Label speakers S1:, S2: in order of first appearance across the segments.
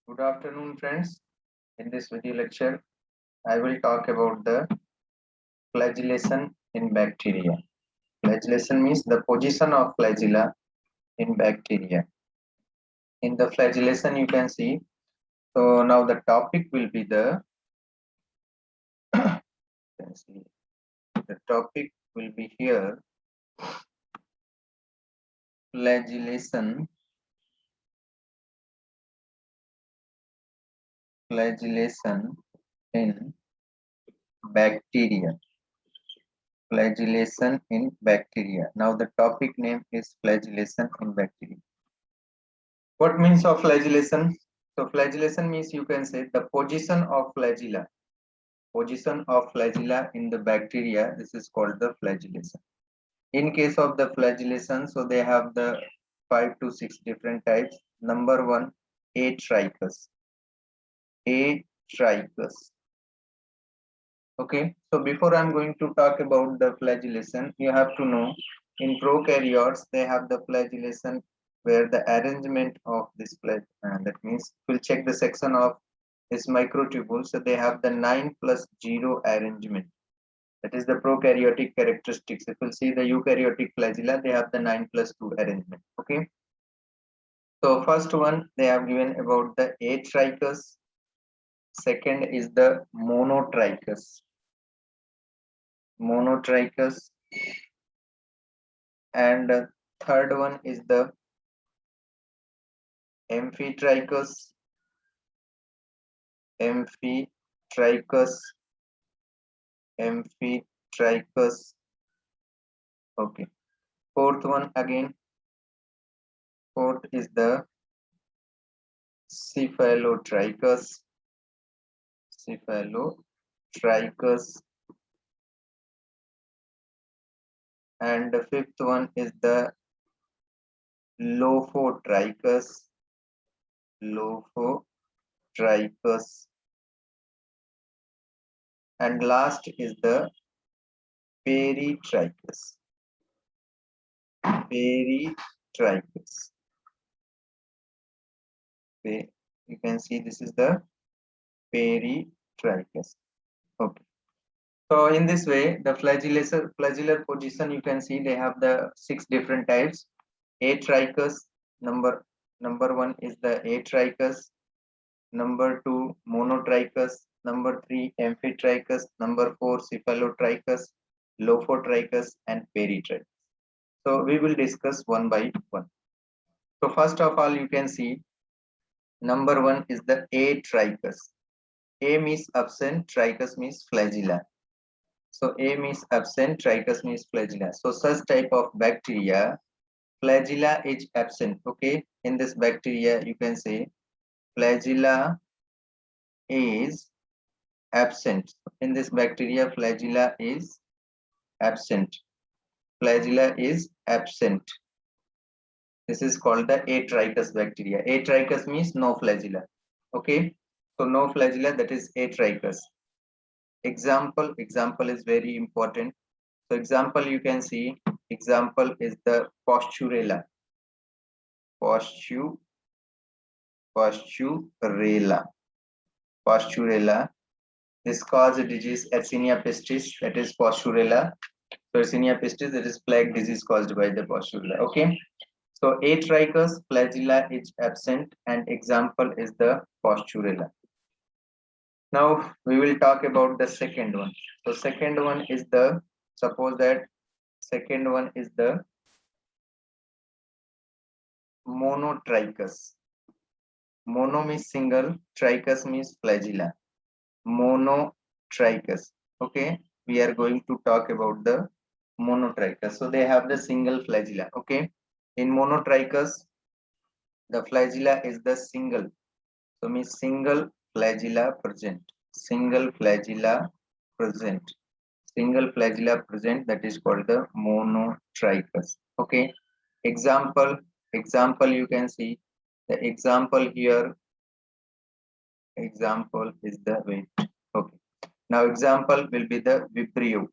S1: Good afternoon, friends. In this video lecture, I will talk about the flagellation in bacteria. Flagellation means the position of flagella in bacteria. In the flagellation, you can see. So now the topic will be can see, the topic will be here flagellation in bacteria. Flagellation in bacteria. Now the topic name is flagellation in bacteria. What means of flagellation? So flagellation means you can say the position of flagella. Position of flagella in the bacteria. This is called the flagellation. In case of the flagellation, so they have the 5 to 6 different types. Number one, atrichous. Atrichous. Okay, so before I'm going to talk about the flagellation, you have to know in prokaryotes they have the flagellation where the arrangement of this that means we'll check the section of this microtubule. So they have the 9+0 arrangement. That is the prokaryotic characteristics. If you'll see the eukaryotic flagella, they have the 9+2 arrangement. Okay. So first one they have given about the atrichous. Second is the monotrichous. Monotrichous. And third one is the amphitrichous. Amphitrichous. Okay. Fourth one again. Fourth is the cephalotrichous. And the fifth one is the lophotrichous. And last is the peritrichous. You can see this is the peritrichous. Okay. So in this way, the flagellar position, you can see they have the 6 different types. Atrichous, number one is the atrichous, number 2 monotrichous, number 3 amphitrichous, number 4 cephalotrichous, lophotrichous, and peritrichous. So we will discuss one by one. So first of all, you can see number 1 is the atrichous. A means absent, trichous means flagella. So A means absent, trichous means flagella. So such type of bacteria, flagella is absent. Okay, in this bacteria, you can say flagella is absent. In this bacteria, flagella is absent. Flagella is absent. This is called the atrichous bacteria. Atrichous means no flagella. Okay, so no flagella, that is atrichous. Example is very important. So example, you can see example is the Postureella. Postureella. This causes disease Yersinia pestis, that is Postureella. So Yersinia pestis, that is plague disease caused by the Postureella. Okay. So atrichous flagella is absent, and example is the Postureella. Now we will talk about the second one. So second one is the, suppose that second one is the monotrichous. Mono means single, trichous means flagella. Monotrichous. Okay, we are going to talk about the monotrichous. So they have the single flagella. Okay, in monotrichous, the flagella is the single. So means single flagella present. Single flagella present. That is called the monotrichous. Okay. Example you can see the example here. Example is the wait. Okay. Now example will be the Vibrio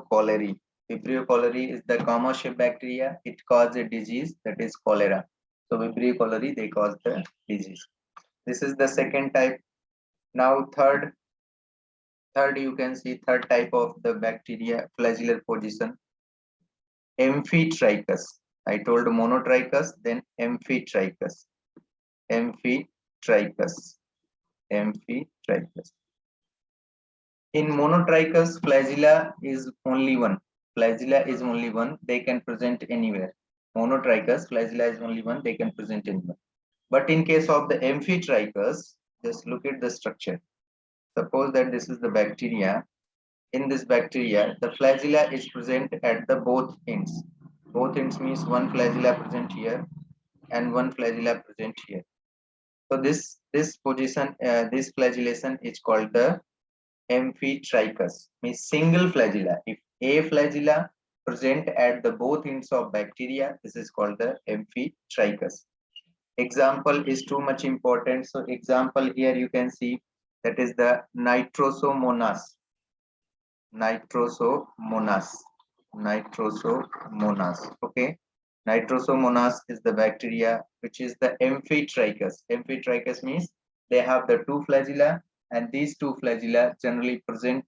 S1: cholerae. Vibrio cholerae is the commercial bacteria. It causes a disease, that is cholera. So Vibrio cholerae, they cause the disease. This is the second type. Now third you can see third type of the bacteria flagellar position, Amphitrachus. I told monotrichus, then Amphitrachus. Amphitrachus. Amphitrachus. In monotrichus, flagella is only one. Flagella is only one. They can present anywhere. Monotrichus, flagella is only one. They can present anywhere. But in case of the Amphitrachus, just look at the structure. Suppose that this is the bacteria. In this bacteria, the flagella is present at the both ends. Both ends means one flagella present here and one flagella present here. So this position, this flagellation is called the Amphitrachus, means single flagella. If a flagella present at the both ends of bacteria, this is called the Amphitrachus. Example is too much important. So example here you can see, that is the Nitrosomonas. Nitrosomonas. Okay. Nitrosomonas is the bacteria which is the Amphitrachus. Amphitrachus means they have the two flagella, and these two flagella generally present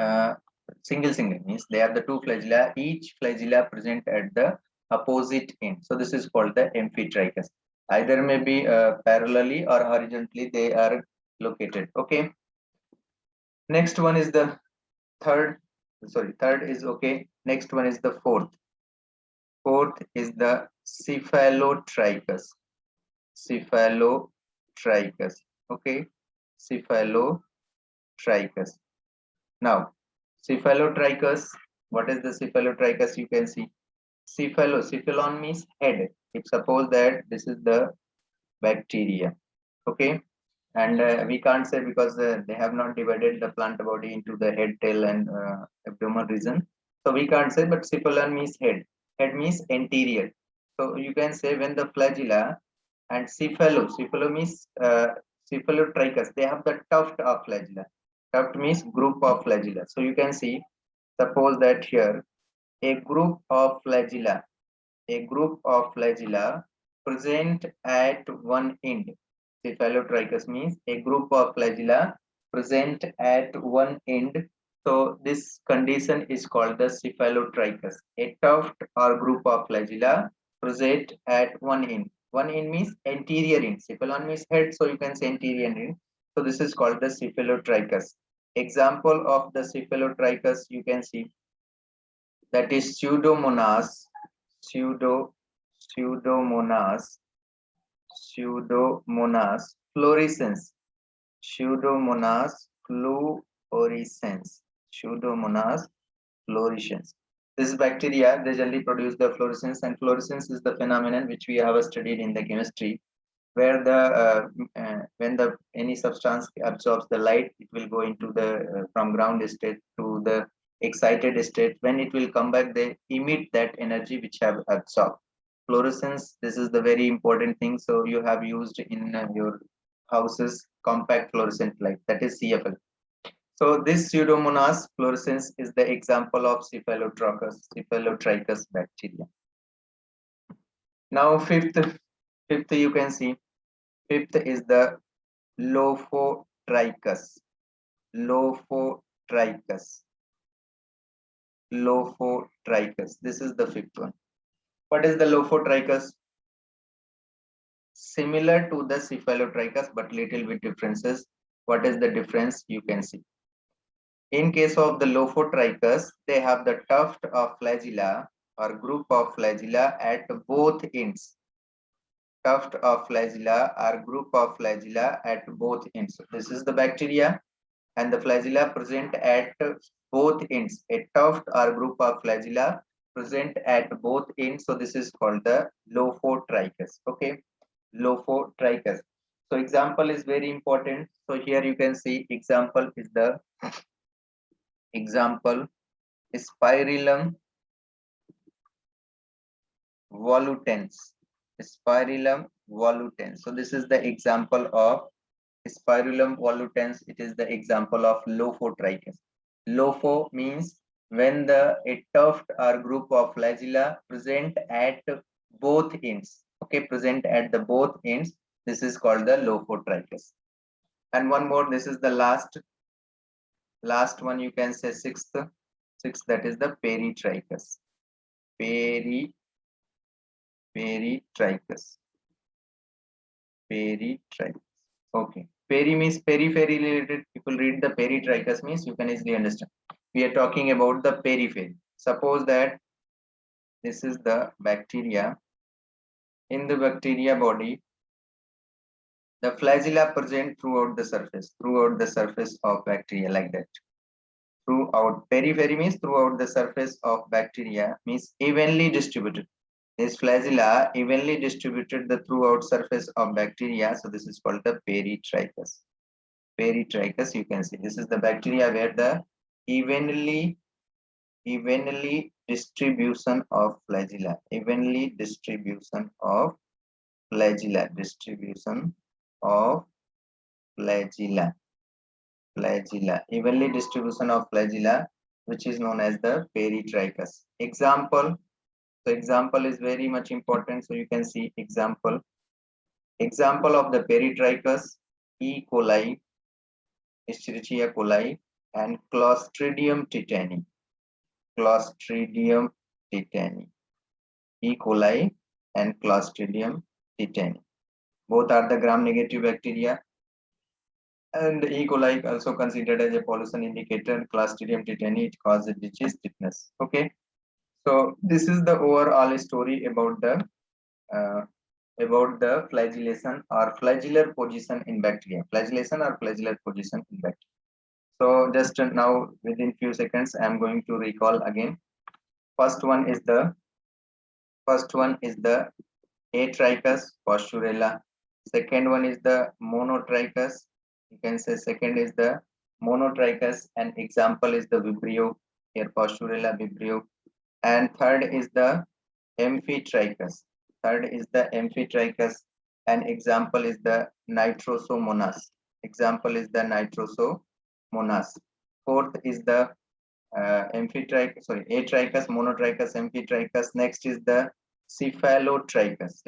S1: uh, single means they have the two flagella, each flagella present at the opposite end. So this is called the Amphitrachus. Either may be parallelly or horizontally they are located. Okay. Next one is the third. Sorry, third is okay. Next one is the fourth. Fourth is the Cephalotrichus. Cephalotrichus. Okay. Cephalotrichus. Now, Cephalotrichus, what is the Cephalotrichus? You can see cephalon means head. If suppose that this is the bacteria, okay, and we can't say because they have not divided the plant body into the head, tail, and abdominal region. So we can't say, but cephalon means head. Head means anterior. So you can say when the flagella and cephalo means Cephalotrichus, they have the tuft of flagella. Tuft means group of flagella. So you can see, suppose that here a group of flagella, present at one end. Cephalotrichus means a group of flagella present at one end. So this condition is called the Cephalotrichus. A tuft or group of flagella present at one end. One end means anterior end. Cephalon means head, so you can say anterior end. So this is called the Cephalotrichus. Example of the Cephalotrichus you can see, that is Pseudomonas, Pseudomonas fluorescens, Pseudomonas fluorescens, Pseudomonas fluorescens. This bacteria, they generally produce the fluorescence, and fluorescence is the phenomenon which we have studied in the chemistry, where the when the any substance absorbs the light, it will go into the from ground state to the excited state. When it will come back, they emit that energy which have absorbed. Fluorescence, this is the very important thing. So you have used in your houses compact fluorescent light, that is CFL. So this Pseudomonas fluorescens is the example of Cephalotrichus bacteria. Now fifth you can see, fifth is the Lophotrichus. Lophotrichus. This is the fifth one. What is the Lophotrichus? Similar to the Cephalotrichus, but little bit differences. What is the difference? You can see. In case of the Lophotrichus, they have the tuft of flagella or group of flagella at both ends. Tuft of flagella or group of flagella at both ends. This is the bacteria, and the flagella present at both ends. A tuft or group of flagella present at both ends. So this is called the Lophotrichus. Okay, Lophotrichus. So example is very important. So here you can see example is the Spirillum volutens. Spirillum volutens. So this is the example of Spirillum volutens. It is the example of Lophotrichus. Lopho means when a tuft or group of flagella present at both ends. okay, present at the both ends. This is called the Lophotrichus. And one more, this is the last one, you can say sixth, that is the Peritrichus. Peritrichus. Okay, peri means periphery related. People read the Peritrichus means you can easily understand. We are talking about the periphery. Suppose that this is the bacteria. In the bacteria body, the flagella present throughout the surface of bacteria, like that. Throughout, periphery means throughout the surface of bacteria, means evenly distributed. This flagella evenly distributed the throughout surface of bacteria, so this is called the Peritrichus. Peritrichus, you can see this is the bacteria where the evenly distribution of flagella, evenly distribution of flagella, evenly distribution of flagella, which is known as the Peritrichus. Example, so example is very much important, so you can see example of the Peritrichus: E. coli, Escherichia coli, and Clostridium tetani. E. coli and Clostridium tetani. Both are the gram-negative bacteria, and E. coli also considered as a pollution indicator. Clostridium tetani, it causes disease stiffness. Okay, so this is the overall story about the flagellation or flagellar position in bacteria. Flagellation or flagellar position in bacteria. So just now within few seconds, I am going to recall again. First one is the Atrichus posturella. Second one is the Monotrichus. You can say second is the Monotrichus, and example is the Vibrio. Here posturella, Vibrio. And third is the Amphitrichus. And example is the Nitrosomonas. Fourth is the Atrichus, Monotrichus, Amphitrichus. Next is the Cephalotrichus.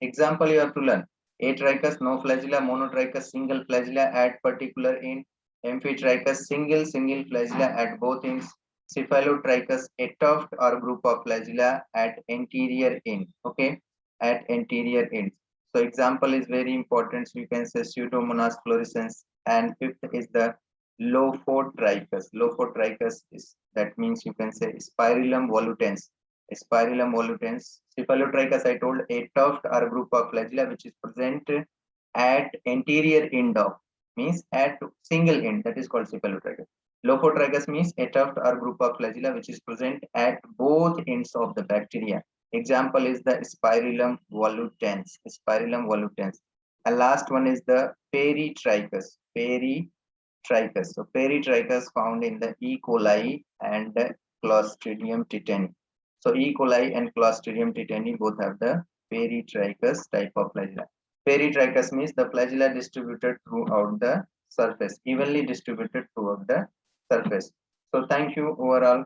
S1: Example you have to learn: Atrichus, no flagella; Monotrichus, single flagella at particular end; Amphitrichus, single flagella at both ends; Cephalotrichus, a tuft or group of flagella at anterior end. Okay, at anterior end. So example is very important. So you can say Pseudomonas fluorescens. And fifth is the Lophotrichus. Is, that means you can say Spirillum volutens. Cephalotrichus, I told, a tuft or group of flagella which is present at anterior end of, means at single end, that is called Cephalotrichus. Lophotrichus means a tuft or group of flagella which is present at both ends of the bacteria. Example is the Spirillum volutens. And last one is the Peritrichus. So Peritrichus found in the E. coli and the Clostridium tetani. So E. coli and Clostridium tetani both have the Peritrichus type of flagella. Peritrichus means the flagella distributed throughout the surface, evenly distributed throughout the surface. So thank you overall.